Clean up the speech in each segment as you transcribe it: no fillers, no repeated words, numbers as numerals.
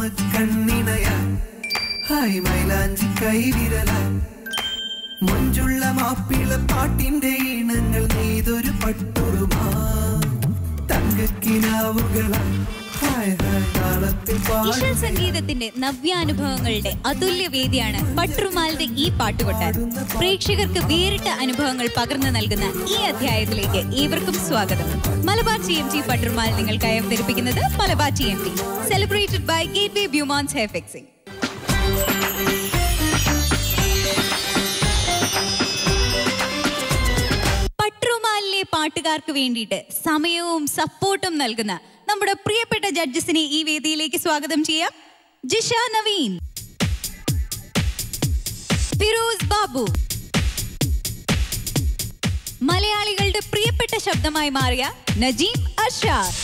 കണ്ണിണയ hi മൈലാഞ്ചി കൈവിരല മഞ്ചുള്ള മാപ്പിള പാട്ടിന്റെ ഈണങ്ങൾ നെയ്തൊരു പട്ടുറുമാ തങ്കക്കിനാവുകളാ ഇഷൽ സംഗീതത്തിന്റെ നവ്യാനുഭവങ്ങളുടെ അതുല്യ വേദിയാണ് പട്ടുറുമാലിന്റെ ഈ പാട്ടുകൊട്ടാരം. പ്രേക്ഷകർക്ക് വേറിട്ട അനുഭവങ്ങൾ പകർന്നു നൽകുന്ന ഈ അധ്യായത്തിലേക്ക് ഏവർക്കും സ്വാഗതം. മലബാർ TMT പട്ടുറുമാൽ നിങ്ങൾക്കായി അവതരിപ്പിക്കുന്നത് Malabar TMT, celebrated by gateway Beaumonts hair fixing. പട്ടുറുമാലിലെ പാട്ടുകാർക്ക് വേണ്ടിയിട്ട് സമയവും സപ്പോർട്ടും നൽകുന്ന നമ്മുടെ പ്രിയപ്പെട്ട ജഡ്ജസിനെ ഈ വേദിയിലേക്ക് സ്വാഗതം ചെയ്യാം. ജിഷ നവീൻ, ഫിറോസ് ബാബു, മലയാളികളുടെ പ്രിയപ്പെട്ട ശബ്ദമായി മാറിയ നജീം അർഷാദ്,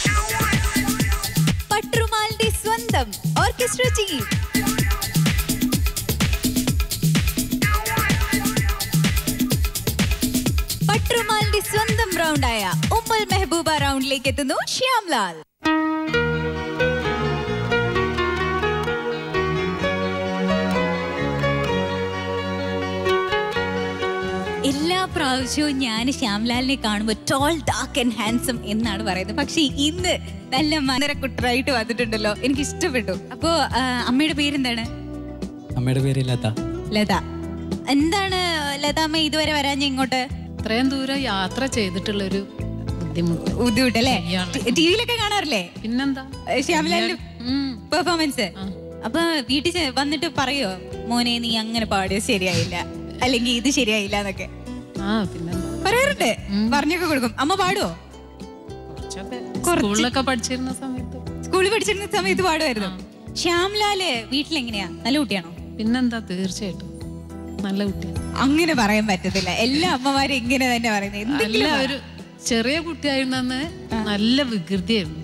പട്ടുറുമാലിന്റെ സ്വന്തം ഓർക്കസ്ട്ര ചീഫ് പട്ടുറുമാലിന്റെ സ്വന്തം റൗണ്ടായ ഉമ്മൽ മെഹബൂബ റൗണ്ടിലേക്ക് എത്തുന്നു ശ്യാംലാൽ. എല്ലാ പ്രാവശ്യവും ഞാൻ ശ്യാംലാലിനെ കാണുമ്പോൾ ടോൾ, ഡാർക്ക് ആൻഡ് ഹാൻസം എന്നാണ് പറയുന്നത്. പക്ഷെ ഇന്ന് നല്ല മനരക്കുട്ടറായിട്ട് വന്നിട്ടുണ്ടല്ലോ, എനിക്ക് ഇഷ്ടപ്പെട്ടു. അപ്പോ അമ്മയുടെ പേരെന്താണ്? അമ്മയുടെ പേര് ലത. ലത. എന്താണ് ലത അമ്മ ഇതുവരെ വരാൻ ഇങ്ങോട്ട്? ഇത്രയും ദൂരം യാത്ര ചെയ്തിട്ടുള്ളൊരു ബുദ്ധിമുട്ടല്ലേ? ടിവിയിലൊക്കെ കാണാറില്ലേ? പിന്നെന്താ ശ്യാംലാലിന്റെ പെർഫോമൻസ്. അപ്പൊ വീട്ടിൽ വന്നിട്ട് പറയോ, മോനെ നീ അങ്ങനെ പാടിയോ ശരിയായില്ല, അല്ലെങ്കിൽ ഇത് ശരിയായില്ല എന്നൊക്കെ പറയാറുണ്ട്? പറഞ്ഞൊക്കെ കൊടുക്കും. അമ്മ പാടുവോ? സ്കൂളിലൊക്കെ പഠിച്ചിരുന്ന സമയത്ത്, സ്കൂളിൽ പഠിച്ചിരുന്ന സമയത്ത് പാടുമായിരുന്നു. ശ്യാംലാല് വീട്ടിലെങ്ങനെയാ? നല്ല കുട്ടിയാണോ? പിന്നെന്താ, തീർച്ചയായിട്ടും നല്ല കുട്ടിയാണ്. അങ്ങനെ പറയാൻ പറ്റത്തില്ല, എല്ലാ അമ്മമാരും ഇങ്ങനെ തന്നെ പറയുന്നത്. ഒരു ചെറിയ കുട്ടിയായിരുന്നെന്ന് നല്ല വികൃതിയായിരുന്നു.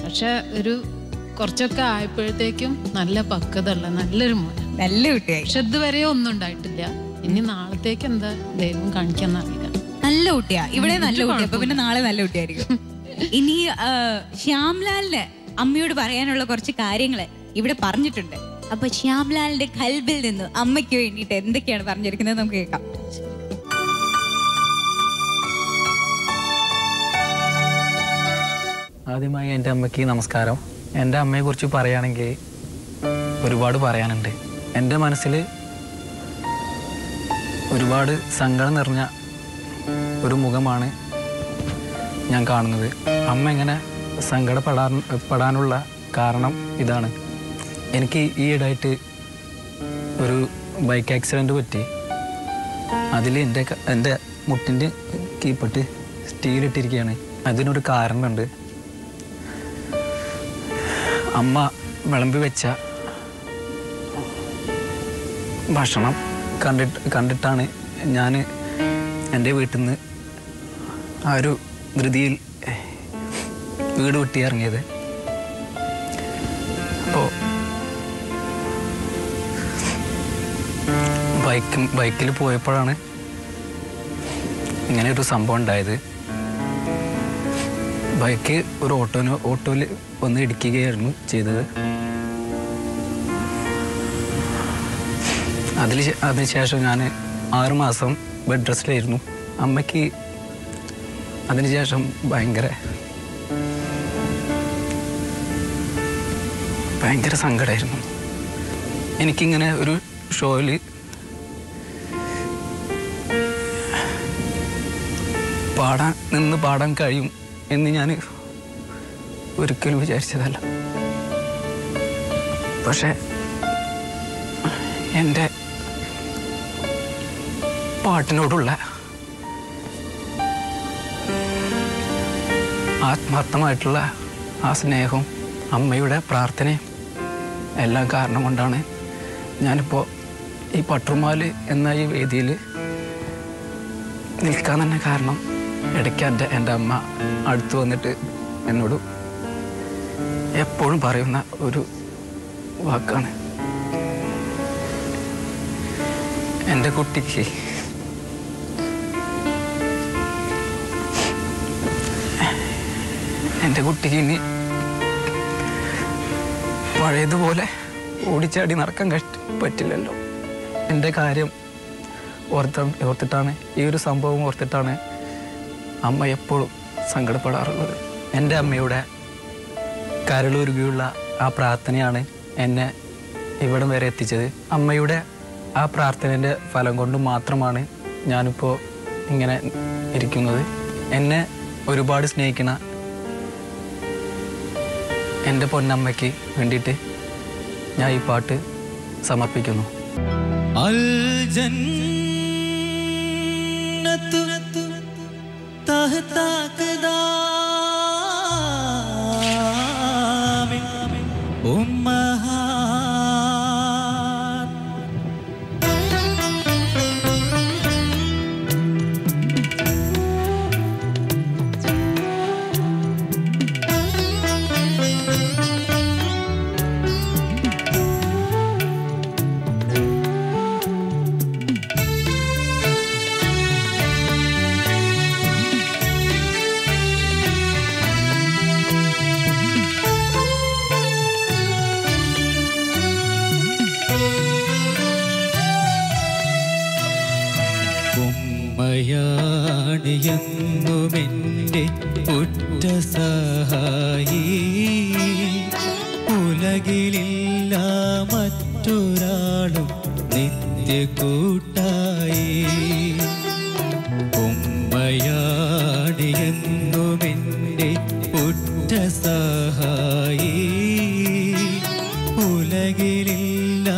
പക്ഷെ ഒരു കുറച്ചൊക്കെ ആയപ്പോഴത്തേക്കും നല്ല പക്വത ഉള്ള നല്ലൊരു മോനെ, നല്ല കുട്ടിയായി. പക്ഷെ ഇതുവരെ ഒന്നും ഉണ്ടായിട്ടില്ല. ഇനി നാളത്തേക്ക് എന്താ ദൈവം കാണിക്കാന്നറിയില്ല. നല്ല കുട്ടിയാ, ഇവിടെ നല്ല കുട്ടിയാ. അപ്പൊ പിന്നെ നാളെ നല്ല കുട്ടിയായിരിക്കും. ഇനി ശ്യാംലാലിന് അമ്മയോട് പറയാനുള്ള കുറച്ച് കാര്യങ്ങള് ഇവിടെ പറഞ്ഞിട്ടുണ്ട്. അപ്പൊ ശ്യാംലാലിന്റെ ഖൽബിൽ നിന്ന് അമ്മയ്ക്ക് വേണ്ടിയിട്ട് എന്തൊക്കെയാണ് പറഞ്ഞിരിക്കുന്നത് നമുക്ക് കേൾക്കാം. ആദ്യമായി എൻ്റെ അമ്മയ്ക്ക് നമസ്കാരം. എൻ്റെ അമ്മയെക്കുറിച്ച് പറയുകയാണെങ്കിൽ ഒരുപാട് പറയാനുണ്ട്. എൻ്റെ മനസ്സിൽ ഒരുപാട് സങ്കടം നിറഞ്ഞ ഒരു മുഖമാണ് ഞാൻ കാണുന്നത്. അമ്മ ഇങ്ങനെ സങ്കടപ്പെടാനുള്ള കാരണം ഇതാണ്. എനിക്ക് ഈയിടെയായിട്ട് ഒരു ബൈക്ക് ആക്സിഡൻറ്റ് പറ്റി. അതിൽ എൻ്റെ മുട്ടിൻ്റെ കീപ്പട്ട് സ്റ്റീലിട്ടിരിക്കുകയാണ്. അതിനൊരു കാരണമുണ്ട്. അമ്മ വിളമ്പി വെച്ച ഭക്ഷണം കണ്ടിട്ടാണ് ഞാൻ എൻ്റെ വീട്ടിൽ നിന്ന് ആ ഒരു ധൃതിയിൽ വീട് വിട്ടി ഇറങ്ങിയത്. അപ്പോൾ ബൈക്കിൽ പോയപ്പോഴാണ് ഇങ്ങനെ ഒരു സംഭവം ഉണ്ടായത്. ബൈക്ക് ഒരു ഓട്ടോയിൽ വന്ന് ഇടിക്കുകയായിരുന്നു ചെയ്തത്. അതിനുശേഷം ഞാൻ 6 മാസം ബെഡ് റെസ്റ്റിലായിരുന്നു. അമ്മയ്ക്ക് അതിനുശേഷം ഭയങ്കര സങ്കടമായിരുന്നു. എനിക്കിങ്ങനെ ഒരു ഷോയിൽ പാടാൻ കഴിയും എന്ന് ഞാൻ ഒരിക്കലും വിചാരിച്ചതല്ല. പക്ഷെ എൻ്റെ പാട്ടിനോടുള്ള ആത്മാർത്ഥമായിട്ടുള്ള ആ സ്നേഹവും അമ്മയുടെ പ്രാർത്ഥനയും എല്ലാം കാരണം കൊണ്ടാണ് ഞാനിപ്പോൾ ഈ പട്ടുറുമാൽ എന്ന ഈ വേദിയിൽ നിൽക്കാൻ തന്നെ കാരണം. ഇടയ്ക്ക് എൻ്റെ അമ്മ അടുത്ത് വന്നിട്ട് എന്നോട് എപ്പോഴും പറയുന്ന ഒരു വാക്കാണ്, എൻ്റെ കുട്ടിക്ക് ഇനി പഴയതുപോലെ ഓടിച്ചാടി നടക്കാൻ പറ്റില്ലല്ലോ. എൻ്റെ കാര്യം ഓർത്തിട്ടാണ്, ഈ ഒരു സംഭവം ഓർത്തിട്ടാണ് അമ്മ എപ്പോഴും സങ്കടപ്പെടാറുള്ളത്. എൻ്റെ അമ്മയുടെ കരളുരുകിയുള്ള ആ പ്രാർത്ഥനയാണ് എന്നെ ഇവിടം വരെ എത്തിച്ചത്. അമ്മയുടെ ആ പ്രാർത്ഥനേൻ്റെ ഫലം കൊണ്ട് മാത്രമാണ് ഞാനിപ്പോൾ ഇങ്ങനെ ഇരിക്കുന്നത്. എന്നെ ഒരുപാട് സ്നേഹിക്കുന്ന എൻ്റെ പൊന്നമ്മയ്ക്ക് വേണ്ടിയിട്ട് ഞാൻ ഈ പാട്ട് സമർപ്പിക്കുന്നു. അൽ ജന്നത്തു തഹ്താ ഖദാമിൻ ഉമ്മഹാത് ഉമ്മയാണിയെന്നുമെൻ്റെ ഉറ്റ സഹായി, ഉലകിലില്ല മറ്റൊരാളും നിത്യ കൂട്ടായി. ഉമ്മയാണിയെന്നുമെൻ്റെ ഉറ്റ സഹായി, ഉലകിലില്ല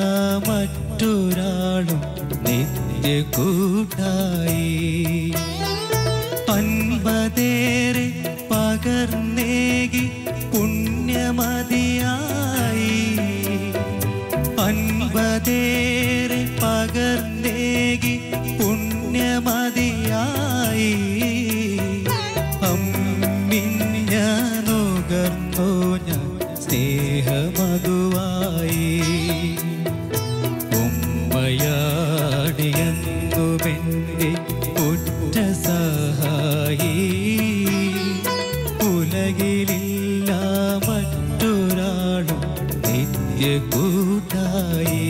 മറ്റൊരാളും നിത്യ കൂട്ടായി. അൻപതേറെ പകർന്നേകി പുണ്യമതിയായി, അൻപതേറെ പകർന്നേകി പുണ്യമതിയായി. അമ്മിഞ്ഞ നുകർന്നോ ഞാൻ സ്നേഹമധുവായി. ഉമ്മയാടിയെന്നുമെൻ്റെ ഉറ്റ സഹായി, ഉലകിലില്ല മറ്റൊരാളും നിത്യ കൂട്ടായി.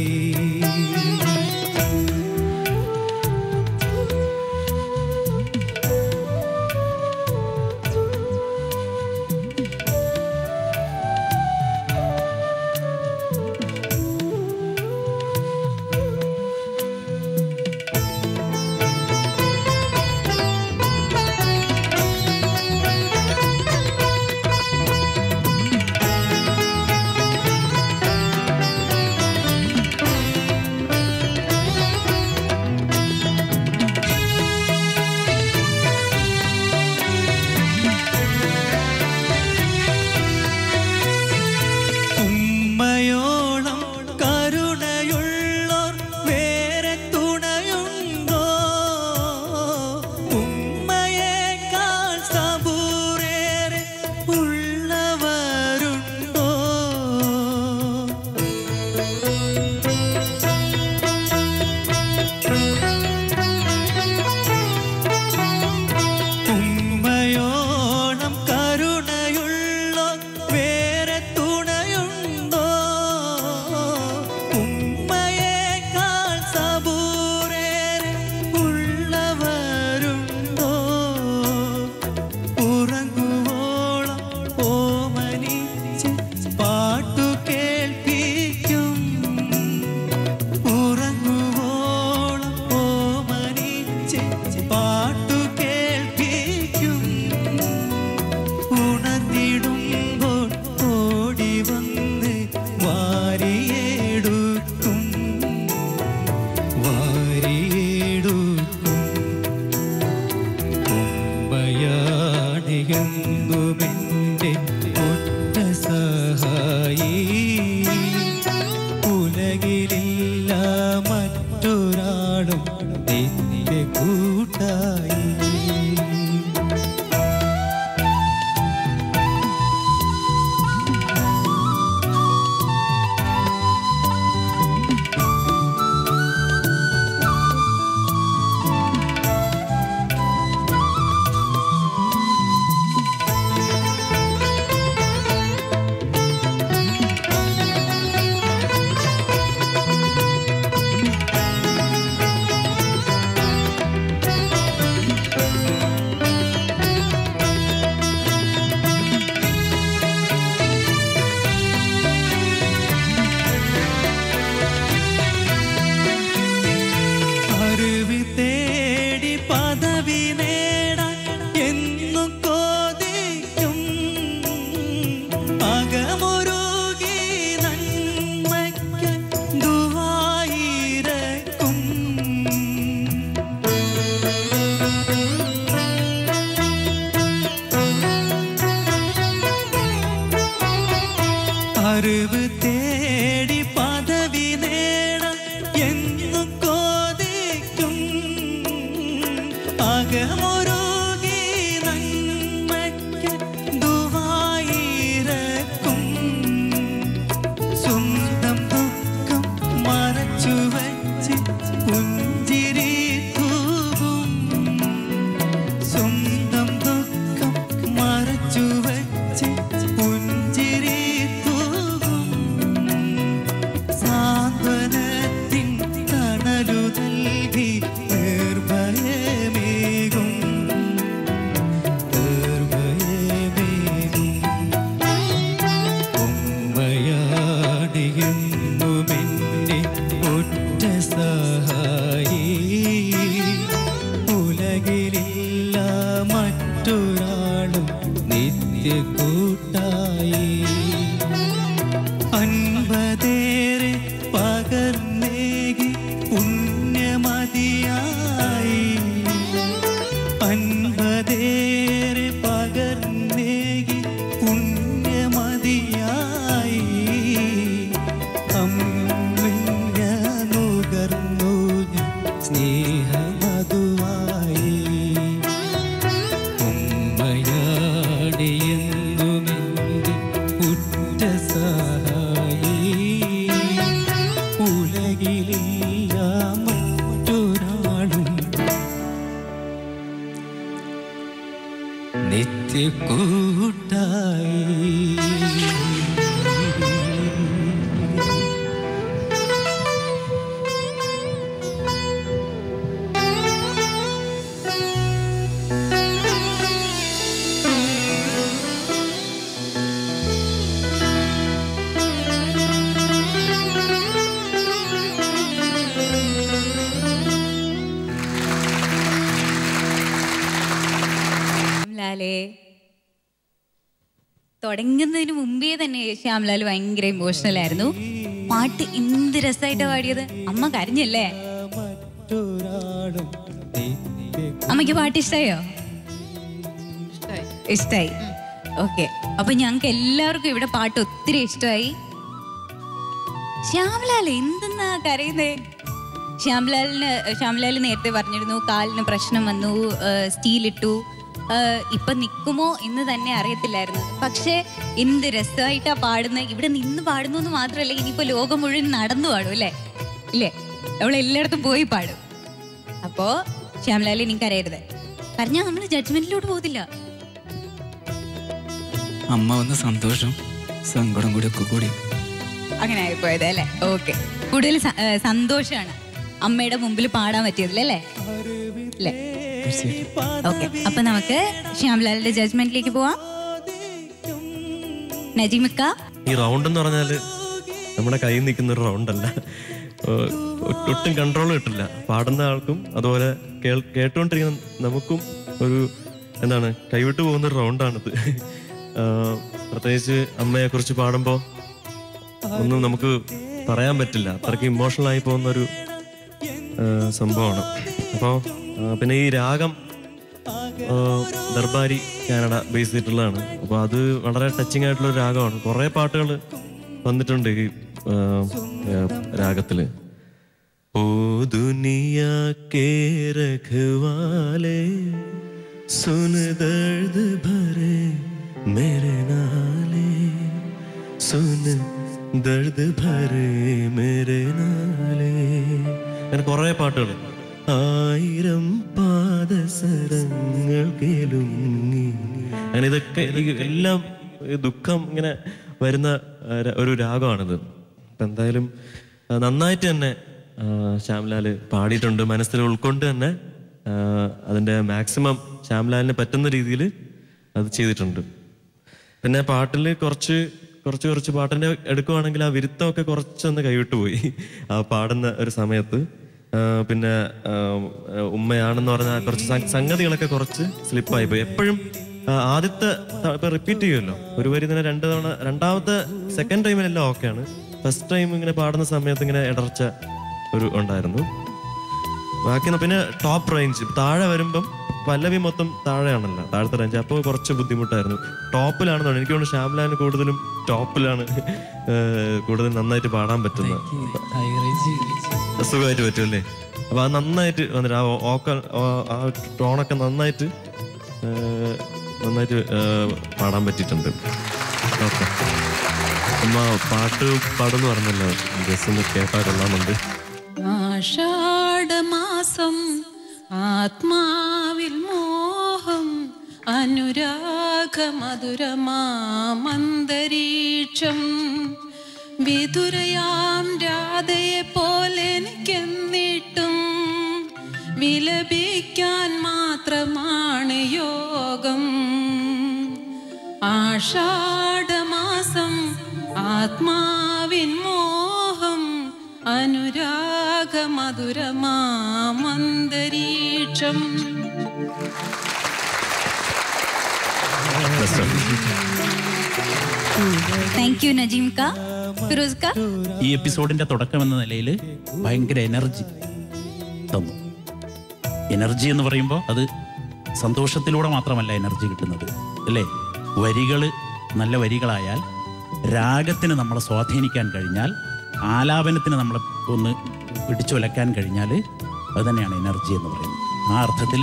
തേടി പദവി നേടാൻ എന്നു കൊതിക്കും അകമൊരുകി നന്മയ്ക്ക് ദുആയിരക്കും സ്വന്തം ദുഃഖം മറച്ചു വച്ച് പുഞ്ചിരി തൂകും സ്വന്തം ദുഃഖം മറച്ചു വച്ച് പുഞ്ചിരി തൂകും സാന്ത്വനത്തിൻ തണലു നൽകി നിർഭയമേകും ഉമ്മയാടിയെന്നുമെന്നെ ഒറ്റ സഹായി ഉലകിലില്ല മറ്റൊരാളും നിത്യ കൂട്ടായി അൻപതേറെ പകർന്നേകി പുണ്യമതിയായി അൻപതേറെ പകർന്നേകി പുണ്യമതിയായി അമ്മ നുകർന്നു സ്നേഹമതുവായി ഉമ്മയാടിയെന്നുമെന്റെ ഉറ്റ സഹായി ഉലകിലില്ല മറ്റൊരാളും നിത്യ കൂട്ടായി ശ്യാംലാലേ, തുടങ്ങുന്നതിന് മുമ്പേ തന്നെ ശ്യാംലാൽ ഭയങ്കര ഇമോഷണൽ ആയിരുന്നു. പാട്ട് എന്ത് രസമായിട്ടാ പാടിയത്. അമ്മ കരഞ്ഞല്ലേ? അമ്മയ്ക്ക് പാട്ട് ഇഷ്ടായോ? ഇഷ്ടായി. ഓക്കെ, അപ്പൊ ഞങ്ങൾക്ക് എല്ലാവർക്കും ഇവിടെ പാട്ട് ഒത്തിരി ഇഷ്ടമായി. ശ്യാംലാൽ എന്തെന്നാ കരയുന്നേ? ശ്യാംലാൽ നേരത്തെ പറഞ്ഞിരുന്നു കാലിന് പ്രശ്നം വന്നു, സ്റ്റീലിട്ടു. ഇപ്പൊ നിൽക്കുമോ എന്ന് തന്നെ അറിയത്തില്ലായിരുന്നു. പക്ഷെ എന്ത് രസമായിട്ടാ പാടുന്നത്. ഇവിടെ നിന്ന് പാടുന്നു എന്ന് മാത്രമല്ല, ഇനിയിപ്പോ ലോകം മുഴുവൻ നടന്നു പാടും അല്ലേ? ഇല്ലേ? അവളെല്ലായിടത്തും പോയി പാടും. അപ്പോ ശ്യാംലാൽ ഇനി കരയരുത്. പറഞ്ഞാൽ നമ്മൾ ജഡ്ജ്മെന്റിലോട്ട് പോകത്തില്ല. അമ്മ വന്ന സന്തോഷം സങ്കടം കൂടി ഒക്കെ കൂടി അങ്ങനെ ആയിപ്പോയത് അല്ലേ? ഓക്കെ, കൂടുതൽ സന്തോഷമാണ് അമ്മയുടെ മുമ്പിൽ പാടാൻ പറ്റിയതില്ലേ? അല്ലേ? ഓക്കെ, അപ്പൊ നമുക്ക് ശ്യാംലാലിന്റെ ജഡ്ജ്മെന്റിലേക്ക് പോവാം. നജീമിക്ക, ഈ റൗണ്ട് എന്ന് പറഞ്ഞാല് നമ്മുടെ കയ്യിൽ നിൽക്കുന്ന ഒരു റൗണ്ടല്ല. ഒട്ടും കൺട്രോൾ കിട്ടില്ല. പാടുന്ന ആൾക്കും അതുപോലെ കേട്ടുകൊണ്ടിരിക്കുന്ന നമുക്കും ഒരു എന്താണ് കൈവിട്ടു പോകുന്ന ഒരു റൗണ്ടാണിത്. പ്രത്യേകിച്ച് അമ്മയെ കുറിച്ച് പാടുമ്പോൾ ഒന്നും നമുക്ക് പറയാൻ പറ്റില്ല. അത്രയ്ക്ക് ഇമോഷണൽ ആയി പോകുന്നൊരു സംഭവമാണ്. അപ്പോൾ പിന്നെ ഈ രാഗം ദർബാരി കാനഡ ബേസ് ചെയ്തിട്ടുള്ളതാണ്. അപ്പോൾ അത് വളരെ ടച്ചിങ് ആയിട്ടുള്ള ഒരു രാഗമാണ്. കുറേ പാട്ടുകൾ വന്നിട്ടുണ്ട് ഈ രാഗത്തില്. ഓ ദുനിയാ കേ രഖവാലേ സുൻ ദർദ് ഭരെ മേരെ നാലേ സുൻ ദർദ് ഭരെ മേരെ നാലേ. അങ്ങനെ കുറേ പാട്ടുകൾ. ആയിരം പാദസരങ്ങൾ കേളുങ്ങി. അങ്ങനെ ഇതൊക്കെ എല്ലാം ദുഃഖം ഇങ്ങനെ വരുന്ന ഒരു രാഗമാണിത്. അപ്പം എന്തായാലും നന്നായിട്ട് തന്നെ ശ്യാംലാൽ പാടിയിട്ടുണ്ട്. മനസ്സിൽ ഉൾക്കൊണ്ട് തന്നെ അതിൻ്റെ മാക്സിമം ശ്യാംലാലിന് പറ്റുന്ന രീതിയിൽ അത് ചെയ്തിട്ടുണ്ട്. പിന്നെ പാട്ടിൽ കുറച്ച് പാട്ടിൻ്റെ എടുക്കുവാണെങ്കിൽ ആ വിരുത്തമൊക്കെ കുറച്ചൊന്ന് കൈവിട്ടു പോയി ആ പാടുന്ന ഒരു സമയത്ത്. പിന്നെ ഉമ്മയാണെന്ന് പറഞ്ഞാൽ കുറച്ച് സംഗതികളൊക്കെ കുറച്ച് സ്ലിപ്പായി പോയി. എപ്പോഴും ആദ്യത്തെ ഇപ്പം റിപ്പീറ്റ് ചെയ്യുമല്ലോ ഒരു വരി തന്നെ 2 തവണ. രണ്ടാമത്തെ സെക്കൻഡ് ടൈമിലെല്ലാം ഓക്കെയാണ്. ഫസ്റ്റ് ടൈം ഇങ്ങനെ പാടുന്ന സമയത്ത് ഇങ്ങനെ ഇടർച്ച ഒരു ഉണ്ടായിരുന്നു. ബാക്കി പിന്നെ ടോപ്പ് റേഞ്ച് താഴെ വരുമ്പം പല്ലവി മൊത്തം താഴെയാണല്ലോ, താഴത്തെ റേഞ്ച്. അപ്പോൾ കുറച്ച് ബുദ്ധിമുട്ടായിരുന്നു. ടോപ്പിലാണെന്ന് എനിക്ക് തോന്നുന്നു ശ്യാംലാലിന് കൂടുതലും ടോപ്പിലാണ് കൂടുതൽ നന്നായിട്ട് പാടാൻ പറ്റുന്നത്. സുഖമായിട്ട് പറ്റുമല്ലേ? അപ്പോൾ അത് നന്നായിട്ട് വന്നിട്ട് ആ ടോണൊക്കെ നന്നായിട്ട് പാടാൻ പറ്റിയിട്ടുണ്ട്. ഓക്കെ, അമ്മ പാട്ട് പാടുന്നു പറഞ്ഞല്ലോ, ജസ്റ്റ് ഒന്ന് കേട്ടാൽ കൊള്ളാമുണ്ട്. ആഷാഢമാസം ആത്മാവിൽ മോഹം അനുരാഗമധുരമാമന്തരീക്ഷം വിതുരയാം രാധയെ പോലെ എനിക്കെന്നിട്ടും വിലപിക്കാൻ മാത്രമാണ് യോഗം. ആഷാഢമാസം ആത്മാവിൻ മോഹം അനുരാഗമധുരമാമന്തരീക്ഷം. താങ്ക് യു നജീം ക. ഫിറോസ് ക, ഈ എപ്പിസോഡിന്റെ തുടക്കം എന്ന നിലയിൽ ഭയങ്കര എനർജി തന്നു. എനർജി എന്ന് പറയുമ്പോൾ അത് സന്തോഷത്തിലൂടെ മാത്രമല്ല എനർജി കിട്ടുന്നത്, അല്ലേ? വരികൾ നല്ല വരികളായാൽ, രാഗത്തിന് നമ്മളെ സ്വാധീനിക്കാൻ കഴിഞ്ഞാൽ, ആലാപനത്തിന് നമ്മളെ ഒന്ന് പിടിച്ചുലക്കാൻ കഴിഞ്ഞാൽ അത് തന്നെയാണ് എനർജി എന്ന് പറയുന്നത്. ആ അർത്ഥത്തിൽ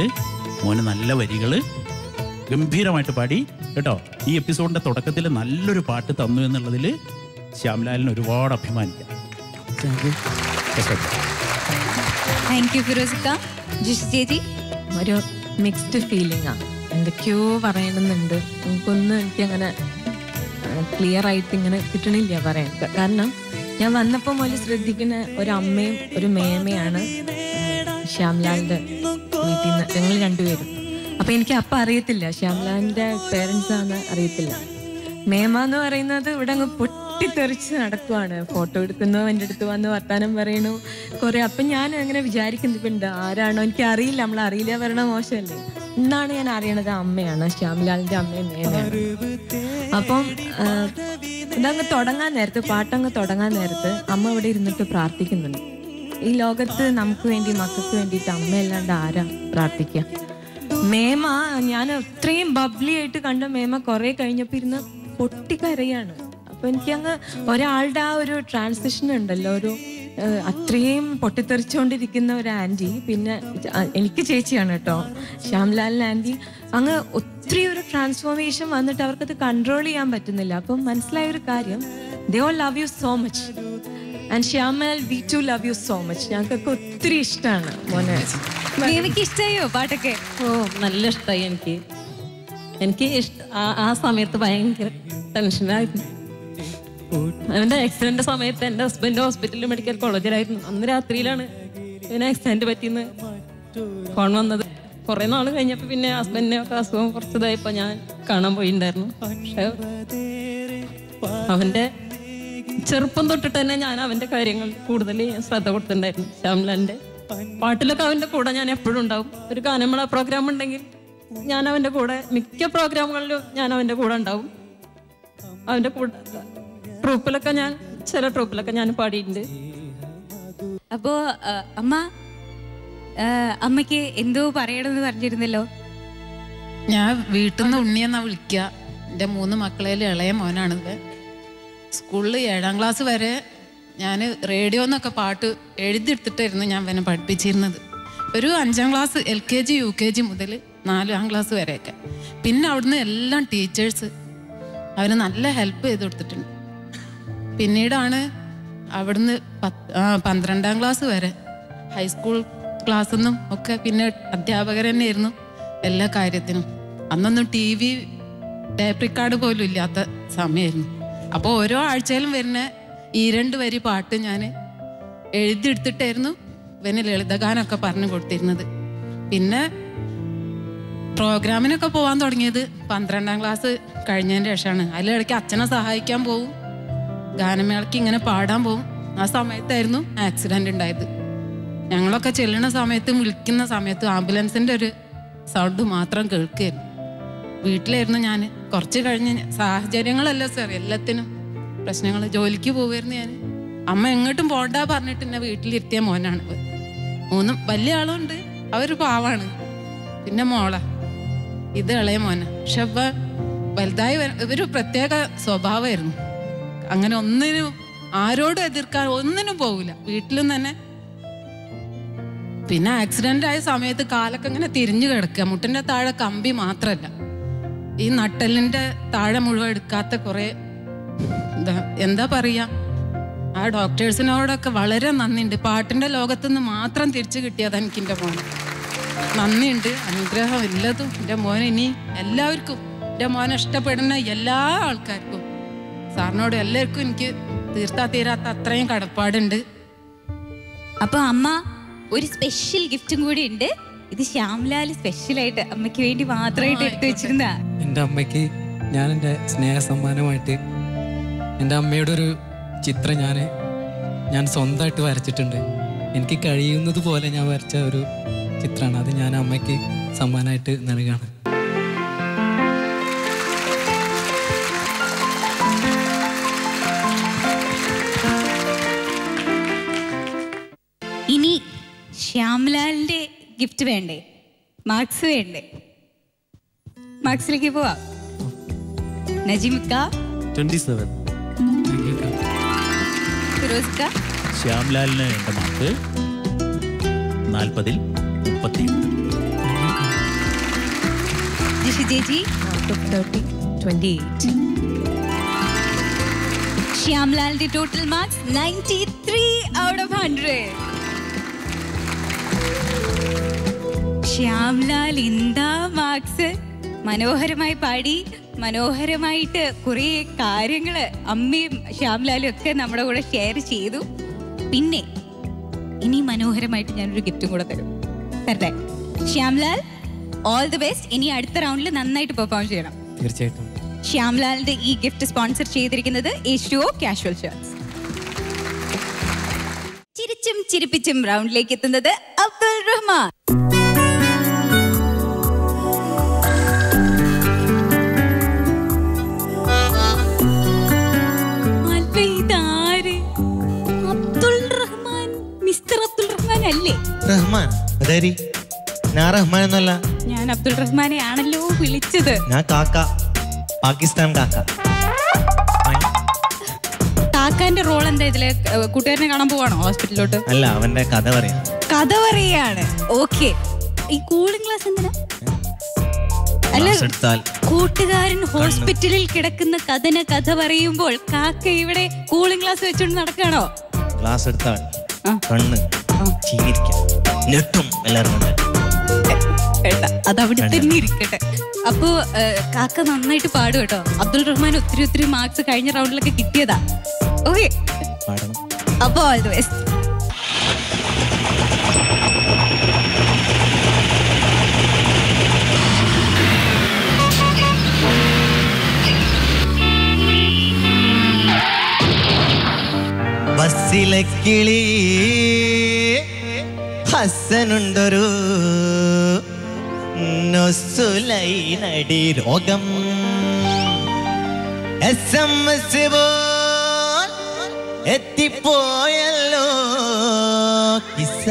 മോന് നല്ല വരികൾ ഗംഭീരമായിട്ട് പാടി കേട്ടോ. ഈ എപ്പിസോഡിൻ്റെ തുടക്കത്തിൽ നല്ലൊരു പാട്ട് തന്നു എന്നുള്ളതിൽ ശ്യാംലാലിന് ഒരുപാട് അഭിമാനിക്കാം. താങ്ക് യു ഫിറോസ് ക. ജിഷി ചേച്ചി, ഒരു മിക്സ്ഡ് ഫീലിംഗാണ്. എന്തൊക്കെയോ പറയണമെന്നുണ്ട്, എനിക്കങ്ങനെ ക്ലിയർ ആയിട്ട് ഇങ്ങനെ കിട്ടണില്ല പറയാൻ. കാരണം ഞാൻ വന്നപ്പോൾ മുതൽ ശ്രദ്ധിക്കുന്ന ഒരു അമ്മയും ഒരു മേമയാണ് ശ്യാംലാലിൻ്റെ വീട്ടിൽ നിന്ന്, ഞങ്ങൾ രണ്ടുപേരും. അപ്പം എനിക്ക് അപ്പം അറിയത്തില്ല ശ്യാംലാലിൻ്റെ പേരൻസ് ആണ് അറിയത്തില്ല. മേമ എന്ന് പറയുന്നത് ഇവിടെ അങ്ങ് പൊട്ടിത്തെറിച്ച് നടക്കുവാണ്. ഫോട്ടോ എടുക്കുന്നു, എൻ്റെ അടുത്ത് വന്ന് വർത്താനം പറയണു കുറേ. അപ്പം ഞാൻ അങ്ങനെ വിചാരിക്കുന്നുണ്ട് ആരാണോ, എനിക്ക് അറിയില്ല, നമ്മളറിയില്ല വരണ മോശമല്ലേ. ഇന്നാണ് ഞാൻ അറിയണത് അമ്മയാണ്, ശ്യാംലാലിൻ്റെ അമ്മയും മേമയാണ്. അപ്പം ഇതങ്ങ് തുടങ്ങാൻ നേരത്ത്, പാട്ടങ്ങ് തുടങ്ങാൻ നേരത്ത് അമ്മ ഇവിടെ ഇരുന്നിട്ട് പ്രാർത്ഥിക്കുന്നുണ്ട്. ഈ ലോകത്ത് നമുക്ക് വേണ്ടി, മക്കൾക്ക് വേണ്ടിയിട്ട് അമ്മയല്ലാണ്ട് ആരാ പ്രാർത്ഥിക്കുക? മേമ, ഞാൻ അത്രയും ബബ്ലി ആയിട്ട് കണ്ട മേമ കുറെ കഴിഞ്ഞപ്പോൾ ഇരുന്ന് പൊട്ടിക്കരയാണ്. അപ്പൊ എനിക്കങ്ങ് ഒരാളുടെ ആ ഒരു ട്രാൻസിഷൻ ഉണ്ടല്ലോ, ഒരു അത്രയും പൊട്ടിത്തെറിച്ചുകൊണ്ടിരിക്കുന്ന ഒരു ആൻറ്റി, പിന്നെ എനിക്ക് ചേച്ചിയാണ് കേട്ടോ ശ്യാംലാലിന് ആൻറ്റി, അങ്ങ് ഒത്തിരി ഒരു ട്രാൻസ്ഫോർമേഷൻ വന്നിട്ട് അവർക്കത് കൺട്രോൾ ചെയ്യാൻ പറ്റുന്നില്ല. അപ്പം മനസ്സിലായൊരു കാര്യം, they all love you so much and Shyamal, we too love you so much. ഞങ്ങൾക്കൊക്കെ ഒത്തിരി ഇഷ്ടമാണ് മോനെ. എനിക്ക് ഇഷ്ടമായോ പാട്ടൊക്കെ? ഓ, നല്ല ഇഷ്ടമായി എനിക്ക് ആ സമയത്ത് ഭയങ്കര ടെൻഷനായിരുന്നു. അവൻ്റെ ആക്സിഡന്റ് സമയത്ത് എൻ്റെ ഹസ്ബൻഡ് ഹോസ്പിറ്റലിൽ മെഡിക്കൽ കോളേജിലായിരുന്നു. അന്ന് രാത്രിയിലാണ് ഇവന് ആക്സിഡന്റ് പറ്റിയെന്ന് ഫോൺ വന്നത്. കുറേ നാൾ കഴിഞ്ഞപ്പോൾ പിന്നെ ഹസ്ബൻഡിനൊക്കെ അസുഖം കുറച്ചതായപ്പോൾ ഞാൻ കാണാൻ പോയിട്ടുണ്ടായിരുന്നു. പക്ഷെ അവൻ്റെ ചെറുപ്പം തൊട്ടിട്ട് തന്നെ ഞാൻ അവൻ്റെ കാര്യങ്ങൾ കൂടുതൽ ശ്രദ്ധ കൊടുത്തിട്ടുണ്ടായിരുന്നു. ശ്യാംലാലിൻ്റെ പാട്ടിലൊക്കെ അവൻ്റെ കൂടെ ഞാൻ എപ്പോഴും ഉണ്ടാവും. ഒരു ഗാനമേള പ്രോഗ്രാം ഉണ്ടെങ്കിൽ ഞാൻ അവൻ്റെ കൂടെ, മിക്ക പ്രോഗ്രാമുകളിലും ഞാൻ അവൻ്റെ കൂടെ ഉണ്ടാവും. അവൻ്റെ കൂടെ ട്രൂപ്പിലൊക്കെ ചില ട്രൂപ്പിലൊക്കെ ഞാൻ പാടിയിട്ടുണ്ട്. അപ്പോ അമ്മയ്ക്ക് എന്തോ പറയണമെന്ന് പറഞ്ഞിരുന്നല്ലോ. ഞാൻ വീട്ടിൽ നിന്ന് ഉണ്ണിയെന്നാ വിളിക്കുക. എൻ്റെ 3 മക്കളേൽ ഇളയ മോനാണിത്. സ്കൂളിൽ 7ാം ക്ലാസ് വരെ ഞാൻ റേഡിയോന്നൊക്കെ പാട്ട് എഴുതിയെടുത്തിട്ടായിരുന്നു ഞാൻ അവനെ പഠിപ്പിച്ചിരുന്നത്. ഒരു 5ാം ക്ലാസ് LKG UKG മുതൽ 4ാം ക്ലാസ് വരെയൊക്കെ. പിന്നെ അവിടുന്ന് എല്ലാം ടീച്ചേഴ്സ് അവന് നല്ല ഹെൽപ്പ് ചെയ്ത് കൊടുത്തിട്ടുണ്ട്. പിന്നീടാണ് അവിടുന്ന് 12ാം ക്ലാസ് വരെ ഹൈസ്കൂൾ ക്ലാസ്സിൽ നിന്നും ഒക്കെ പിന്നെ അധ്യാപകർ തന്നെയായിരുന്നു എല്ലാ കാര്യത്തിനും. അന്നൊന്നും TV ടേപ്പ് റെക്കോർഡ് പോലും ഇല്ലാത്ത സമയമായിരുന്നു. അപ്പോൾ ഓരോ ആഴ്ചയിലും വരുന്ന ഈ 2 വരി പാട്ട് ഞാൻ എഴുതിയെടുത്തിട്ടായിരുന്നു ഇവന് ലളിതഗാനമൊക്കെ പറഞ്ഞു കൊടുത്തിരുന്നത്. പിന്നെ പ്രോഗ്രാമിനൊക്കെ പോകാൻ തുടങ്ങിയത് 12ാം ക്ലാസ് കഴിഞ്ഞതിൻ്റെ ശേഷമാണ്. അതിലിടയ്ക്ക് അച്ഛനെ സഹായിക്കാൻ പോവും, ഗാനമേളയ്ക്ക് ഇങ്ങനെ പാടാൻ പോവും. ആ സമയത്തായിരുന്നു ആക്സിഡൻ്റ് ഉണ്ടായത്. ഞങ്ങളൊക്കെ ചെല്ലുന്ന സമയത്ത്, വിളിക്കുന്ന സമയത്ത് ആംബുലൻസിൻ്റെ ഒരു സൗണ്ട് മാത്രം കേൾക്കുകയായിരുന്നു. വീട്ടിലായിരുന്നു ഞാൻ. കുറച്ച് കഴിഞ്ഞ് സാഹചര്യങ്ങളല്ല സാർ, എല്ലാത്തിനും പ്രശ്നങ്ങൾ. ജോലിക്ക് പോവുമായിരുന്നു ഞാൻ. അമ്മ എങ്ങോട്ടും പോണ്ടാ പറഞ്ഞിട്ട് എന്നെ വീട്ടിലിരുത്തിയ മോനാണ്. 3 വലിയ ആളുണ്ട്, അവർ പാവാണ്. പിന്നെ മോളെ, ഇത് ഇളയ മോനെ. പക്ഷെ ഇപ്പൊ വലുതായി ഇവര് പ്രത്യേക സ്വഭാവമായിരുന്നു. അങ്ങനെ ഒന്നിനും ആരോടും എതിർക്കാൻ ഒന്നിനും പോകില്ല, വീട്ടിലും തന്നെ. പിന്നെ ആക്സിഡന്റ് ആയ സമയത്ത് കാലൊക്കെ ഇങ്ങനെ തിരിഞ്ഞു കിടക്കുക. മുട്ടിന്റെ താഴെ കമ്പി മാത്രല്ല, ഈ നട്ടലിന്റെ താഴെ മുഴുവൻ എടുക്കാത്ത കുറെ എന്താ പറയാ, ആ ഡോക്ടേഴ്സിനോടൊക്കെ വളരെ നന്ദിയുണ്ട്. പാട്ടിന്റെ ലോകത്തുനിന്ന് മാത്രം തിരിച്ചു കിട്ടിയതാണ് എനിക്ക് എൻ്റെ മോനെ. നന്ദിയുണ്ട്, അനുഗ്രഹം എല്ലാതും എൻ്റെ മോനെ. ഇനി എല്ലാവർക്കും എൻ്റെ മോനെ ഇഷ്ടപ്പെടുന്ന എല്ലാ ആൾക്കാർക്കും, സാറിനോട് എല്ലാവർക്കും എനിക്ക് തീരാത്ത അത്രയും കടപ്പാടുണ്ട്. അപ്പൊ അമ്മ ഒരു സ്പെഷ്യൽ ഗിഫ്റ്റും കൂടി ഉണ്ട്. ഇത് ശ്യാംലാൽ സ്പെഷ്യലായിട്ട് അമ്മയ്ക്ക് വേണ്ടി മാത്രമായിട്ട് എടുത്തു വെച്ചിരുന്ന. എൻ്റെ അമ്മയ്ക്ക് ഞാൻ എൻ്റെ സ്നേഹ സമ്മാനമായിട്ട് എൻ്റെ അമ്മയുടെ ഒരു ചിത്രം ഞാൻ സ്വന്തമായിട്ട് വരച്ചിട്ടുണ്ട്. എനിക്ക് കഴിയുന്നത് പോലെ ഞാൻ വരച്ച ഒരു ചിത്രമാണ്. അത് ഞാൻ അമ്മയ്ക്ക് സമ്മാനമായിട്ട് നൽകുകയാണ്. ഇനി ശ്യാംലാലിന്റെ ഗിഫ്റ്റ് വേണ്ടേ? മാർക്സ് വേണ്ടേ? മാർക്സിലേക്ക് പോവാം. നജീമിക്ക 27. ഫിറോസ്ക്ക. ശ്യാംലാലിന് എൻ്റെ മാർക്ക് 40-ൽ 38. ജിഷി ചേച്ചി 28. ശ്യാംലാലിന്റെ ടോട്ടൽ മാർക്സ് 93 out of 100. ശ്യാംലാൽ എന്താ മാർക്സ്! മനോഹരമായി പാടി, മനോഹരമായിട്ട് കുറേ കാര്യങ്ങള് അമ്മയും ശ്യാംലാലും ഒക്കെ നമ്മുടെ കൂടെ ഷെയർ ചെയ്തു. പിന്നെ ഇനി മനോഹരമായിട്ട് ഞാനൊരു ഗിഫ്റ്റും കൂടെ തരട്ടെ. Shyamlal, all the best. ഇനി അടുത്ത റൗണ്ടിൽ നന്നായിട്ട് പെർഫോം ചെയ്യണം. തീർച്ചയായിട്ടും. ശ്യാംലാലിന്റെ ഈ ഗിഫ്റ്റ് സ്പോൺസർ ചെയ്തിരിക്കുന്നത് H2O കാഷ്വൽ ഷർട്ട്സ്. ചിരിച്ചും ചിരിപ്പിച്ചും റൗണ്ടിലേക്ക് എത്തുന്നത് അബ്ദുൾ റഹ്മാൻ. റഹ്മാൻ അതാരി? ഞാൻ റഹ്മാൻ എന്നല്ല, ഞാൻ അബ്ദുൾ റഹ്മാനെ ആണല്ലോ വിളിച്ചത്. ഞാൻ കാക്ക, പാകിസ്ഥാൻ കാക്ക. കാക്കാന്റെ റോൾ എന്താ ഇതില്? കൂട്ടുകാരനെ കാണാൻ പോവാണോ ഹോസ്പിറ്റലിലോട്ട്? അല്ല, അവന്റെ കഥ പറയാം. കഥ പറയാണ്. ഓക്കെ. ഈ കൂളിംഗ് ഗ്ലാസ് എന്തിനാ? അല്ല, കൂട്ടുകാരൻ ഹോസ്പിറ്റലിൽ കിടക്കുന്ന കഥ പറയുമ്പോൾ കാക്ക ഇവിടെ കൂളിംഗ് ഗ്ലാസ് വെച്ചോണ്ട് നടക്കാണോ? ഗ്ലാസ് എടുത്താൽ കണ്ണ് ചീരിക്കാം, ഞെട്ടും എല്ലാവരും. അതവിടെ തന്നെ ഇരിക്കട്ടെ. അപ്പോ കാക്ക നന്നായിട്ട് പാടും കേട്ടോ. അബ്ദുൾ റഹ്മാൻ ഒത്തിരി മാർക്സ് കഴിഞ്ഞ റൗണ്ടിലൊക്കെ കിട്ടിയതാ. ഓക്കെ, അപ്പൊ ഓൾ ദി ബെസ്റ്റ്. ബസ്സിലെ കിളി ഹസനുണ്ടൊരു നൊസുലൈനടി രോഗം. SMS പോൽ എത്തിപ്പോയല്ലോ കിസ്സ,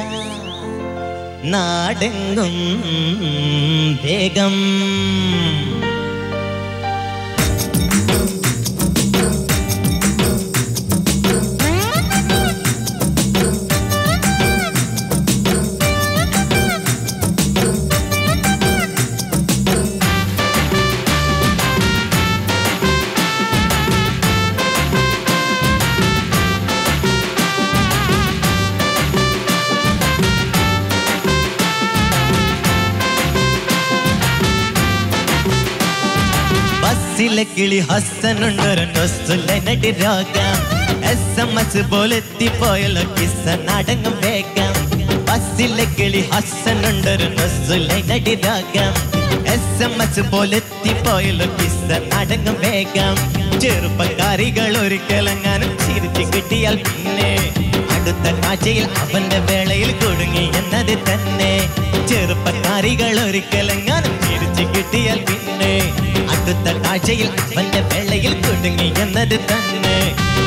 നാടെങ്കും വേഗം. ബസ്സിലെ കിളി ഹസനുണ്ടൊരു നൊസുലൈനടി രോഗം. SMS പോലെത്തിപ്പോയല്ലോ കിസ്സ, നാടങ്ങും വേഗം. ബസ്സിലെ കിളി ഹസനുണ്ടൊരു നൊസുലൈനടി രോഗം. SMS പോലെത്തിപ്പോയല്ലോ കിസ്സ, നാടങ്ങും വേഗം. ചെറുപ്പക്കാരികൾ ഒരിക്കലെങ്ങാനും ചിരിച്ചു കിട്ടിയാൽ പിന്നെ അടുത്ത കാഴ്ചയിൽ അവന്റെ വേളയിൽ കുടുങ്ങി എന്നത് തന്നെ. ചെറുപ്പക്കാരികൾ ഒരിക്കലെങ്ങാനും ചിരിച്ചു കിട്ടിയാൽ പിന്നെ അടുത്ത കാഴ്ചയിൽ അവന്റെ വേളയിൽ കുടുങ്ങി എന്നത് തന്നെ.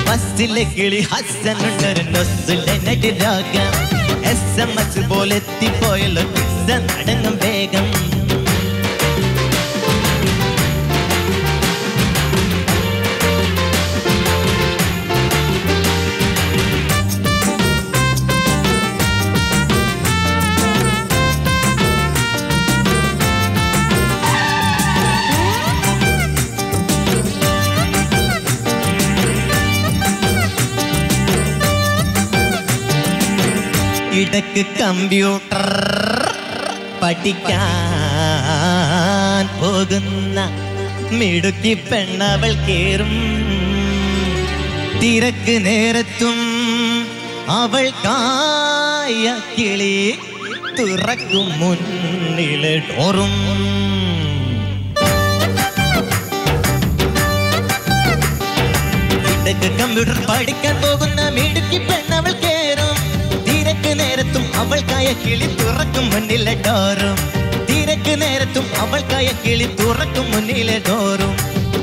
ബസ്സിലെ കിളി ഹസനുണ്ടൊരു നൊസുലൈനടി രോഗം. SMS പോലെത്തിപ്പോയല്ലോ കിസ്സ, നടങ്ങും വേഗം. ഇടക്ക് കമ്പ്യൂട്ടർ പഠിക്കാൻ പോകുന്ന മിടുക്കി പെണ്ണവൾ കേറും. തിരക്ക് നേരത്തും അവൾ കായ കിളി തുറക്കും മുന്നിലെ ഡോറും. ഇടക്ക് കമ്പ്യൂട്ടർ പഠിക്കാൻ പോകുന്ന മിടുക്കി പെണ്ണവൾ കേറും. തിരക്ക് നേരത്തും അവൾക്കായ കിളി തുറക്കും മുന്നിലെ ഡോറും. തിരക്ക് നേരത്തും അവൾക്കായ കിളി തുറക്കും മുന്നിലെ ഡോറും.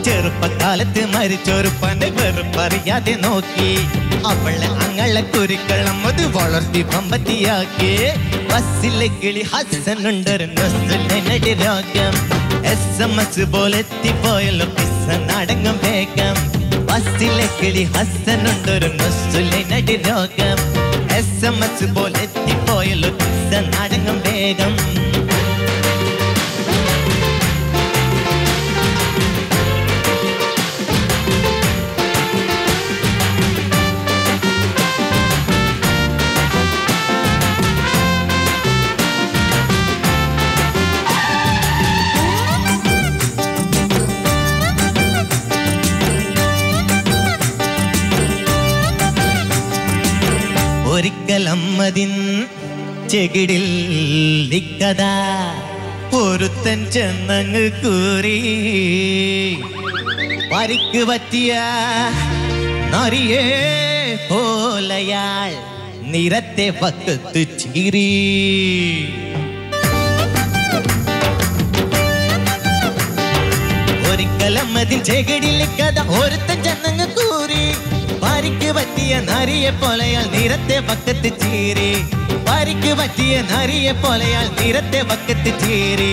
ചെറുപ്പക്കാലത്ത് മരിച്ചൊരു പണ്ട് വെറുപ്പറിയാതെ നോക്കി അവളെ അങ്ങളെ കുരുക്കളം അത് വളർത്തി പമ്പത്തിയാക്കി. ബസ്സിലെ കിളി ഹസനുണ്ടൊരു നൊസ്റ്റുലൈനടി രോഗം. SMS പോലെ എത്തിപ്പോയല്ലോ കിസ്സനടങ്ങും വേഗം. ബസ്സിലെ കിളി ഹസനുണ്ടൊരു നൊസ്റ്റുലൈനടി രോഗം. SMS പോലെ എത്തിപ്പോയല്ലോ കിസ്സനടങ്ങും വേഗം. ഒരിക്കലമ്മതിൻ ചെകിടിൽ നിക്കത ഒരുത്തൻ ചെന്നങ്ങ് കൂറി. പരിക്ക് പറ്റിയ നരിയെ പോലയാൾ നിരത്തെ പക്കത്ത് ചീറി. ഒരിക്കലമ്മതിൻ ചെകിടിൽ നിക്കത ഒരുത്തൻ ചെന്നങ്ങ് കൂറി. പരിക്ക് പറ്റിയ നരിയെ പോലെയാൾ നിരത്തെ പക്കത്ത് ചീറി. പരിക്ക് പറ്റിയ നരിയെ പോലെയാൾ നിരത്തെ പക്കത്ത് ചീറി.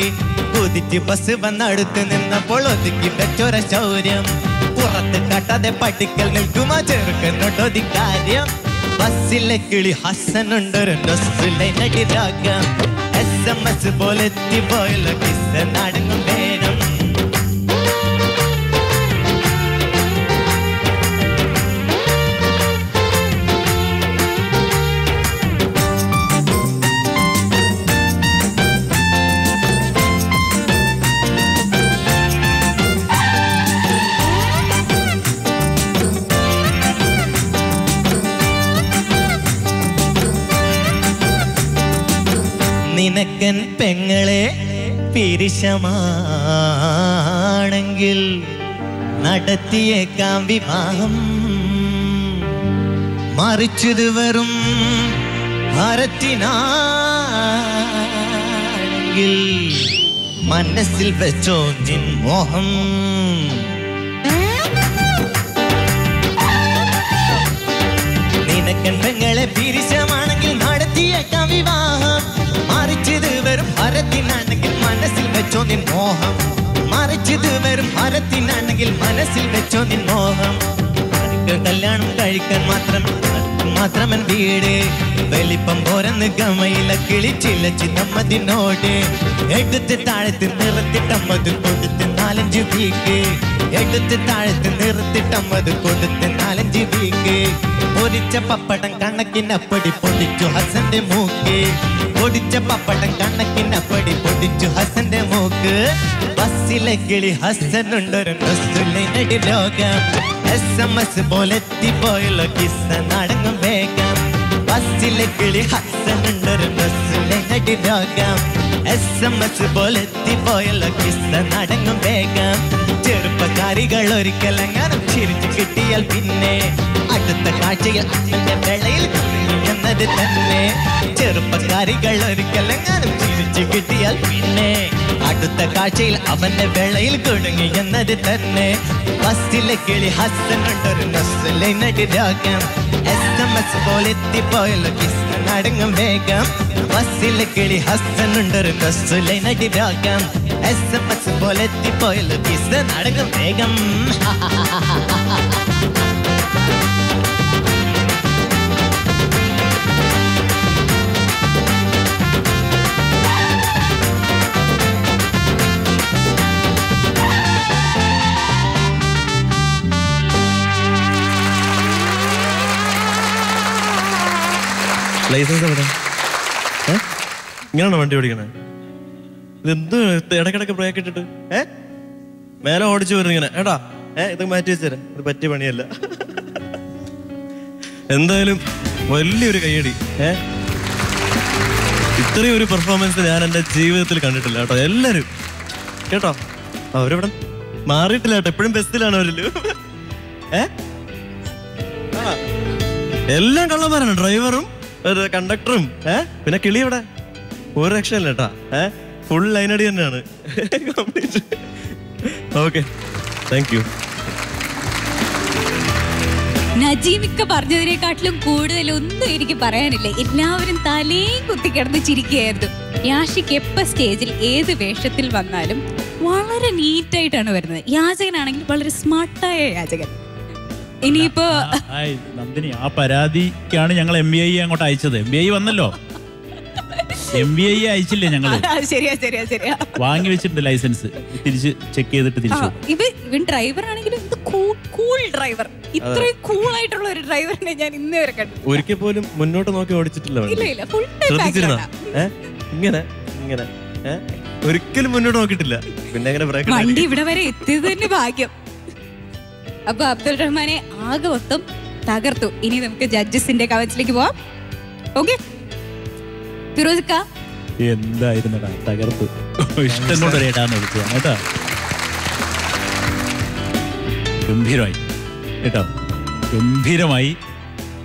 കുതിച്ച് ബസ് വന്നടുത്ത് നിന്നപ്പോൾ ഒതുക്കി വെച്ചൊര ശൗര്യം. പുറത്ത് കാട്ടാതെ പട്ടിക്കൽ നിൽക്കുമാ ചെറുക്കനോട്ടൊതി കാര്യം. ബസ്സിലെ കിളി ഹസനുണ്ടൊരു നൊസ്റ്റുലൈനടി രാഗം. SMS പോലെ എത്തിപ്പോയല്ലോ കിസ്സനടങ്ങും വേഗം. നിനക്കൻ പെങ്ങളെ പിരിശമാണെങ്കിൽ നടത്തിയേക്കാം വിവാഹം. മറിച്ചത് വെറും ഭാരത്തിനാണെങ്കിൽ മനസ്സിൽ വെച്ചോ നിൻ മോഹം. നിനക്കൻ പെങ്ങളെ പിരിശമാണെങ്കിൽ നടത്തിയേക്കാം വിവാഹം. മറിച്ചത് വെറും ഭാരത്തിനാണെങ്കിൽ മനസ്സിൽ വെച്ചോ നിൻ മോഹം. മറിച്ചത് വെറും ഭാരത്തിനാണെങ്കിൽ മനസ്സിൽ വെച്ചോ നിൻ മോഹം. കല്യാണം കഴിക്കാൻ മാത്രമൻ വീട്. വലിപ്പം പോരെന്ന് ഗമയില കിളിച്ചില്ല ചിന്നമ്മതിനോട്. എടുത്ത് താഴത്ത് നിർത്തിട്ടമ്മത് കൊടുത്ത് 4-5 വീക്ക്. എടുത്ത് താഴത്ത് നിർത്തിട്ടമ്മത് കൊടുത്ത് 4-5 വീക്ക്. പൊരിച്ച പപ്പടം കണക്കിനപ്പടി പൊടിച്ചു ഹസന്റെ മൂക്ക്. പൊടിച്ച പപ്പടം കണക്കിനപ്പടി പൊടിച്ചു ഹസന്റെ മൂക്ക്. ബസ്സിലെ കിളി ഹസനുണ്ടൊരു നൊസ്റ്റുലൈനടി രോഗം. SMS പോലെ എത്തിപ്പോയല്ലോ കിസ്സനടങ്ങും വേഗം. ബസ്സിലെ കിളി ഹസനുണ്ടൊരു നൊസ്റ്റുലൈനടി രോഗം. SMS പോലെ എത്തിപ്പോയല്ലോ കിസ്സനടങ്ങും വേഗം. ചെറുപ്പക്കാരികൾ ഒരിക്കലെങ്ങാനും ചിരിച്ചു കിട്ടിയാൽ പിന്നെ അടുത്ത കാഴ്ചയിൽ അച്ഛന്റെ വേളയിൽ എന്നത് തന്നെ. ചെറുപ്പക്കാരികൾ ഒരിക്കലെങ്ങാനും ചിരിച്ചു കിട്ടിയാൽ പിന്നെ അടുത്ത കാഴ്ചയിൽ അവന്റെ വേളയിൽ കുടുങ്ങി എന്നത് തന്നെ. ബസ്സിലെ കിളി ഹസനുണ്ടൊരു നൊസ്റ്റുലൈനടി രോഗം. SMS പോലെ എത്തിപ്പോയല്ലോ കിസ്സനടങ്ങും വേഗം. ബസ്സിലെ കിളി ഹസനുണ്ടൊരു നൊസ്റ്റുലൈനടി രോഗം. SMS പോലെ എത്തിപ്പോയല്ലോ കിസ്സനടങ്ങും വേഗം. ലൈസൻസ് എവിടെ? ഇങ്ങനെയാണോ വണ്ടി ഓടിക്കണേ? ഇതെന്ത് ഇടക്കിടക്ക് ബ്രേക്ക് ഇട്ടിട്ട് മേലെ ഓടിച്ചു വരുന്നു ഇങ്ങനെ. എടാ ഇത് മാറ്റി വെച്ചുതരാം, ഇത് പറ്റിയ പണിയല്ല. എന്തായാലും വലിയൊരു കയ്യടി. ഇത്രയും ഒരു പെർഫോമൻസ് ഞാൻ എൻ്റെ ജീവിതത്തിൽ കണ്ടിട്ടില്ല കേട്ടോ. എല്ലാവരും കേട്ടോ, അവരിവിടെ മാറിയിട്ടില്ല കേട്ടോ, എപ്പോഴും ബെസ്റ്റിലാണ് അവരില്. എല്ലാം കള്ളന്മാരാണ്, ഡ്രൈവറും കണ്ടക്ടറും പിന്നെ കിളി ഇവിടെ ഒരു രക്ഷയില്ല കേട്ടാ. ഫുൾ ലൈനടി തന്നെയാണ്. Okay, thank you. നജീമിക്ക പറഞ്ഞതിനെക്കാട്ടിലും കൂടുതൽ ഒന്നും എനിക്ക് പറയാനില്ല. എല്ലാവരും തലയും കുത്തിക്കിടന്ന് ചിരിക്കുകയായിരുന്നു. യാഷിക്ക് എപ്പോൾ സ്റ്റേജിൽ ഏത് വേഷത്തിൽ വന്നാലും വളരെ നീറ്റായിട്ടാണ് വരുന്നത്. യാചകനാണെങ്കിൽ വളരെ സ്മാർട്ടായ യാചകൻ. ഇനിയിപ്പോ നന്ദിനി, ആ പരാതിക്കാണ് ഞങ്ങൾ MBI അങ്ങോട്ട് അയച്ചത്. MBI വന്നല്ലോ, MBI അയച്ചില്ലേ ഞങ്ങള്? ശരിയാ ശരിയാ ശരിയാ, വാങ്ങി വെച്ചിട്ടുണ്ട് ലൈസൻസ്, തിരിച്ച് ചെക്ക് ചെയ്തിട്ട് തിരിച്ചു. ഇവൻ ഡ്രൈവർ ആണെങ്കിലും കൂൾ ഡ്രൈവർ. ഇത്രയും കൂളായിട്ടുള്ള ഒരു ഡ്രൈവറിനെ ഞാൻ ഇന്നേ വരെ കണ്ടു. ഒരിക്കൽ പോലും മുന്നോട്ട് നോക്കി ഓടിച്ചിട്ടില്ല. ഇങ്ങനെ ഇങ്ങനെ ഒരിക്കലും മുന്നോട്ട് നോക്കിയിട്ടില്ല. പിന്നെ വണ്ടി ഇവിടെ വരെ എത്തിയത് തന്നെ ഭാഗ്യം. അപ്പൊ അബ്ദുൾ റഹ്മാനെ ആകെ മൊത്തം തകർത്തു. ഇനി നമുക്ക് ജഡ്ജസിന്റെ കവചിലേക്ക് പോവാം. ഓക്കെ, ഫിറോസ്ക്ക എന്തായിരുന്നടാ തകർത്തു. ഇഷ്ടം കൊണ്ട് റേറ്റാന്ന് വിളിച്ചതാണ് കേട്ടോ. ഗംഭീരമായി കേട്ടോ, ഗംഭീരമായി.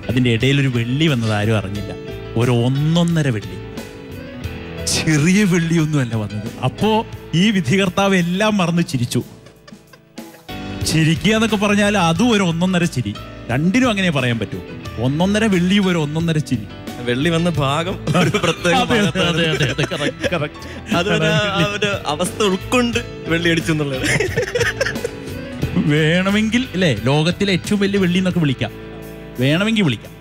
അതിൻ്റെ ഇടയിലൊരു വെള്ളി വന്നത് ആരും അറിഞ്ഞില്ല. ഒരു 1.5 വെള്ളി, ചെറിയ വെള്ളിയൊന്നുമല്ല വന്നത്. അപ്പോ ഈ വിധികർത്താവ് എല്ലാം മറന്ന് ചിരിച്ചു. ചിരിക്കുക എന്നൊക്കെ പറഞ്ഞാൽ അതും ഒരു 1.5 ചിരി. രണ്ടിനും അങ്ങനെ പറയാൻ പറ്റൂ. 1.5 വെള്ളിയും ഒരു 1.5 ചിരി. വെള്ളി വന്ന ഭാഗം ഒരു പ്രത്യേക അവസ്ഥ ഉൾക്കൊണ്ട് വെള്ളി അടിച്ചു എന്നുള്ളത് വേണമെങ്കിൽ അല്ലേ, ലോകത്തിലെ ഏറ്റവും വലിയ വെള്ളി എന്നൊക്കെ വിളിക്കാം, വേണമെങ്കിൽ വിളിക്കാം.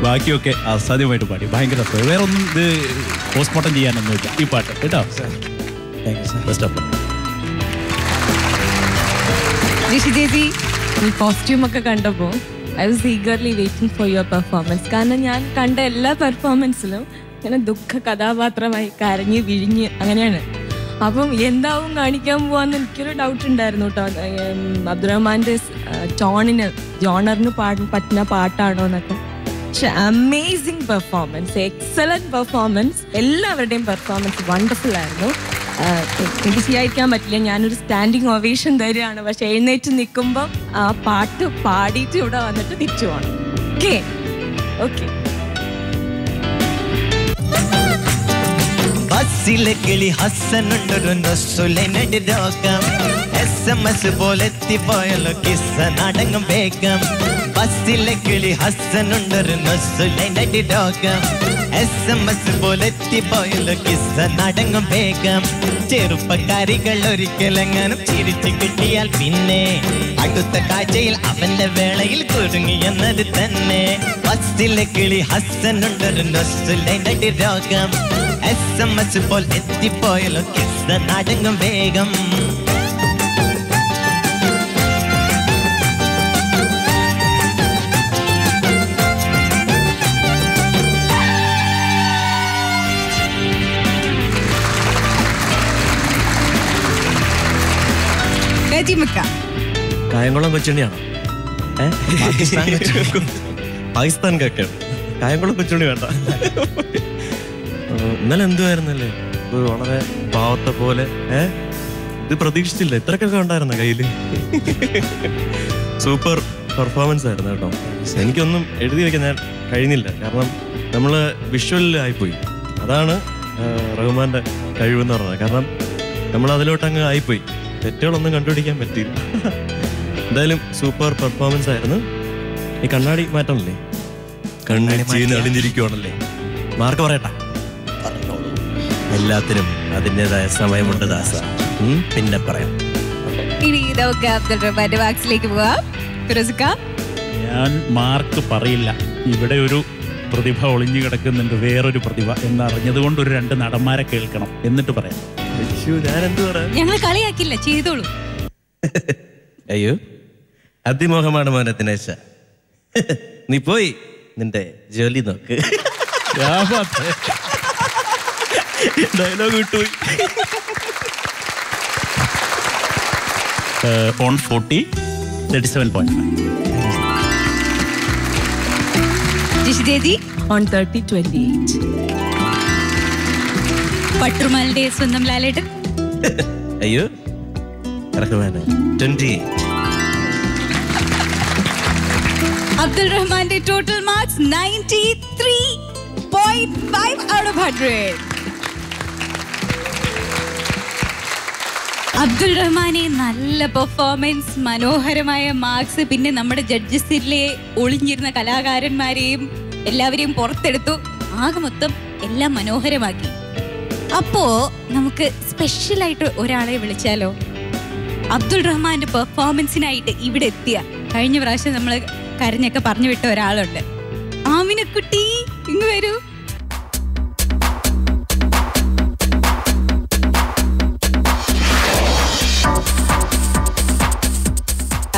ബാക്കിയൊക്കെ അസാധ്യമായിട്ട് പാടി, ഭയങ്കര രസം. വേറെ ഒന്നും ഇത് പോസ്റ്റ്മോർട്ടം ചെയ്യാനൊന്നുമില്ല ഈ പാട്ട് കേട്ടോ. Best of luck. ഈ കോസ്റ്റ്യൂം ഒക്കെ കണ്ടപ്പോൾ I was eagerly waiting for your performance. കാരണം ഞാൻ കണ്ട എല്ലാ പെർഫോമൻസിലും ഇങ്ങനെ ദുഃഖ കഥാപാത്രമായി കരഞ്ഞ് വിഴിഞ്ഞ് അങ്ങനെയാണ്. അപ്പം എന്താവും കാണിക്കാൻ പോവാന്ന് എനിക്കൊരു ഡൗട്ട് ഉണ്ടായിരുന്നു കേട്ടോ. അബ്ദുറഹ്മാൻ്റെ ജോണറിന് പറ്റുന്ന പാട്ടാണോ എന്നൊക്കെ. പക്ഷെ അമേസിങ് പെർഫോമൻസ്, എക്സലന്റ് പെർഫോമൻസ്. എല്ലാവരുടെയും പെർഫോമൻസ് വണ്ടർഫുൾ ആയിരുന്നു. എനിക്ക് ചെയ്യാതിരിക്കാൻ പറ്റില്ല, ഞാനൊരു സ്റ്റാൻഡിങ് ഒവേഷൻ തരികയാണ്. പക്ഷെ എഴുന്നേറ്റ് നിൽക്കുമ്പോൾ ആ പാട്ട് പാടിയിട്ട് ഇവിടെ വന്നിട്ട് തിരിച്ചു പോകണം. Okay okay. ബസ്സിലെ കിളി ഹസ്സനുണ്ടൊരു നൊസ്സുലൈനടി രോഗം. SMS പോലെത്തിപ്പോയല്ലോ കിസ്സ നടങ്ങും വേഗം. ബസ്സിലെ കിളി ഹസ്സനുണ്ടൊരു നൊസ്സുലൈനടി രോഗം. SMS പോലെത്തിപ്പോയല്ലോ കിസ്സ നടങ്ങും വേഗം. ചെറുപ്പക്കാരികൾ ഒരിക്കലെങ്ങാനും ചിരിച്ചു കിട്ടിയാൽ പിന്നെ അടുത്ത കാഴ്ചയിൽ അവന്റെ വേളയിൽ കുടുങ്ങിയെന്നത് തന്നെ. ബസ്സിലെ കിളി ഹസ്സനുണ്ടൊരു നൊസ്സുലൈനടി രോഗം. SMS പോൽ എത്തിപ്പോയല്ലോ കിസ്സ നടങ്ങും വേഗം. കായംകുളം കൊച്ചുണ്ണിയാണോ? പാകിസ്ഥാൻ കാക്കാണ്. കായംകുളം കൊച്ചുണ്ണി വേണ്ട. ഇന്നലെ എന്തുവായിരുന്നല്ലേ, വളരെ പാവത്തെ പോലെ. ഇത് പ്രതീക്ഷിച്ചില്ല, ഇത്രക്കൊക്കെ ഉണ്ടായിരുന്ന കയ്യില്. സൂപ്പർ പെർഫോമൻസ് ആയിരുന്നു കേട്ടോ. എനിക്കൊന്നും എഴുതി വെക്കാൻ ഞാൻ കഴിഞ്ഞില്ല, കാരണം നമ്മള് വിഷ്വലിലായിപ്പോയി. അതാണ് റഹ്മാന്റെ കഴിവെന്ന് പറഞ്ഞത്. കാരണം നമ്മൾ അതിലോട്ടങ്ങ് ആയിപ്പോയി, തെറ്റുകളൊന്നും കണ്ടുപിടിക്കാൻ പറ്റിയില്ല. എന്തായാലും സൂപ്പർ പെർഫോമൻസ് ആയിരുന്നു. ഈ കണ്ണാടി മാറ്റമല്ലേ, കണ്ണടിച്ച് അടിഞ്ഞിരിക്കുവാണല്ലേ. മാർക്ക് പറയട്ടാ? എല്ലാത്തിനും അതിൻ്റെതായ സമയമുണ്ട് ദാസ, പിന്നെ പറയാം. ഇനി നമുക്ക് അബ്ദുൾ റഹ്മാന്റെ വാക്സിലേക്ക് പോവാം. ഞാൻ മാർക്ക് പറയില്ല. ഇവിടെ ഒരു പ്രതിഭ ഒളിഞ്ഞു കിടക്കുന്നുണ്ട്, വേറൊരു പ്രതിഭ എന്നറിഞ്ഞത് കൊണ്ട് ഒരു 2 നടന്മാരെ കേൾക്കണം, എന്നിട്ട് പറയാം. ഞങ്ങൾ കളിയാക്കില്ല, ചെയ്തോളൂ. അയ്യോ, അതിമോഹമാണ് മോനെ ദിനേശ. നീ പോയി നിന്റെ ജോലി നോക്ക്. ഡയലോഗ് വിട്ടുപോയി. On 40, 37.5. ജിഷിതേജി On 30, 28. പട്ടുമാലിന്റെ സ്വന്തം ലാലേട്ടൻ. അയ്യോ റഹ്മാനെ 28. അബ്ദുൾ റഹ്മാന്റെ total marks 93.5 out of 100. Abdul റഹ്മാനെ നല്ല പെർഫോമൻസ്, മനോഹരമായ മാർക്സ്, പിന്നെ നമ്മുടെ ജഡ്ജസിലെ ഒളിഞ്ഞിരുന്ന കലാകാരന്മാരെയും എല്ലാവരെയും പുറത്തെടുത്തു. ആകെ മൊത്തം എല്ലാം മനോഹരമാക്കി. അപ്പോ നമുക്ക് സ്പെഷ്യലായിട്ട് ഒരാളെ വിളിച്ചാലോ? അബ്ദുൾ റഹ്മാന്റെ പെർഫോമൻസിനായിട്ട് ഇവിടെ എത്തിയ, കഴിഞ്ഞ പ്രാവശ്യം നമ്മൾ കരഞ്ഞൊക്കെ പറഞ്ഞു വിട്ട ഒരാളുണ്ട്. ആമിനക്കുട്ടി, ഇങ്ങ് വരൂ.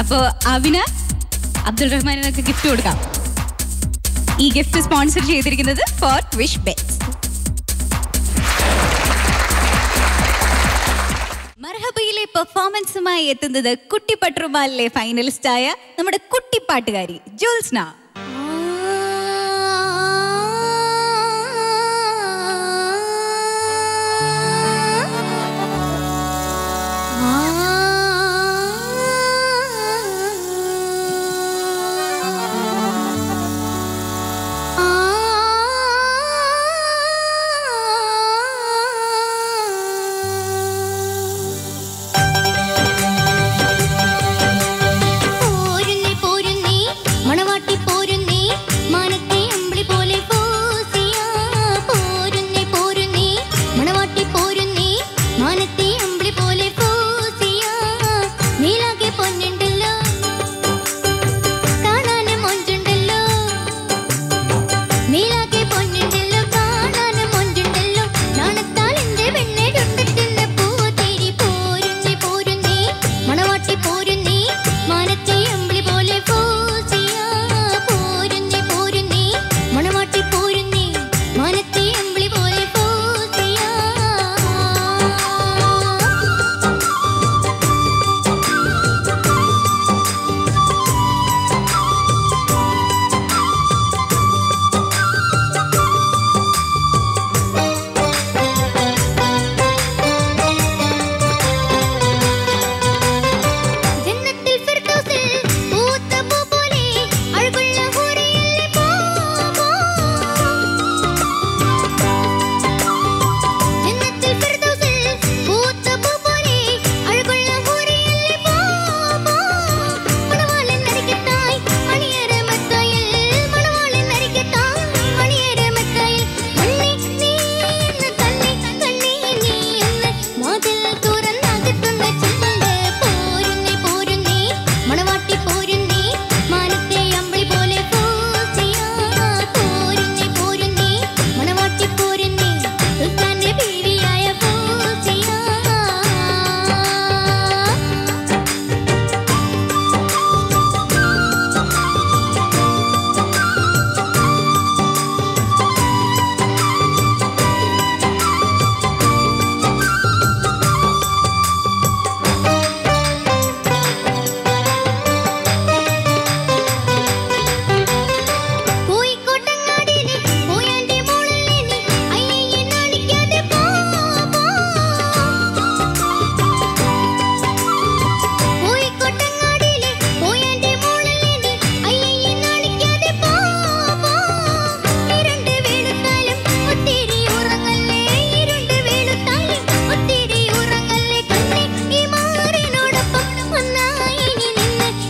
അപ്പോ ആമിന, അബ്ദുൾ റഹ്മാനെ നമുക്ക് ഗിഫ്റ്റ് കൊടുക്കാം. ഈ ഗിഫ്റ്റ് സ്പോൺസർ ചെയ്തിരിക്കുന്നത് ഫോർ വിഷ് ബെറ്റ്സ്. മർഹബയിലെ പെർഫോമൻസുമായി എത്തുന്നത് കുട്ടിപ്പട്ടുമാലിലെ ഫൈനലിസ്റ്റായ നമ്മുടെ കുട്ടിപ്പാട്ടുകാരി ജോത്സ്ന.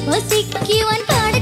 വസിക്കുവാൻ പാട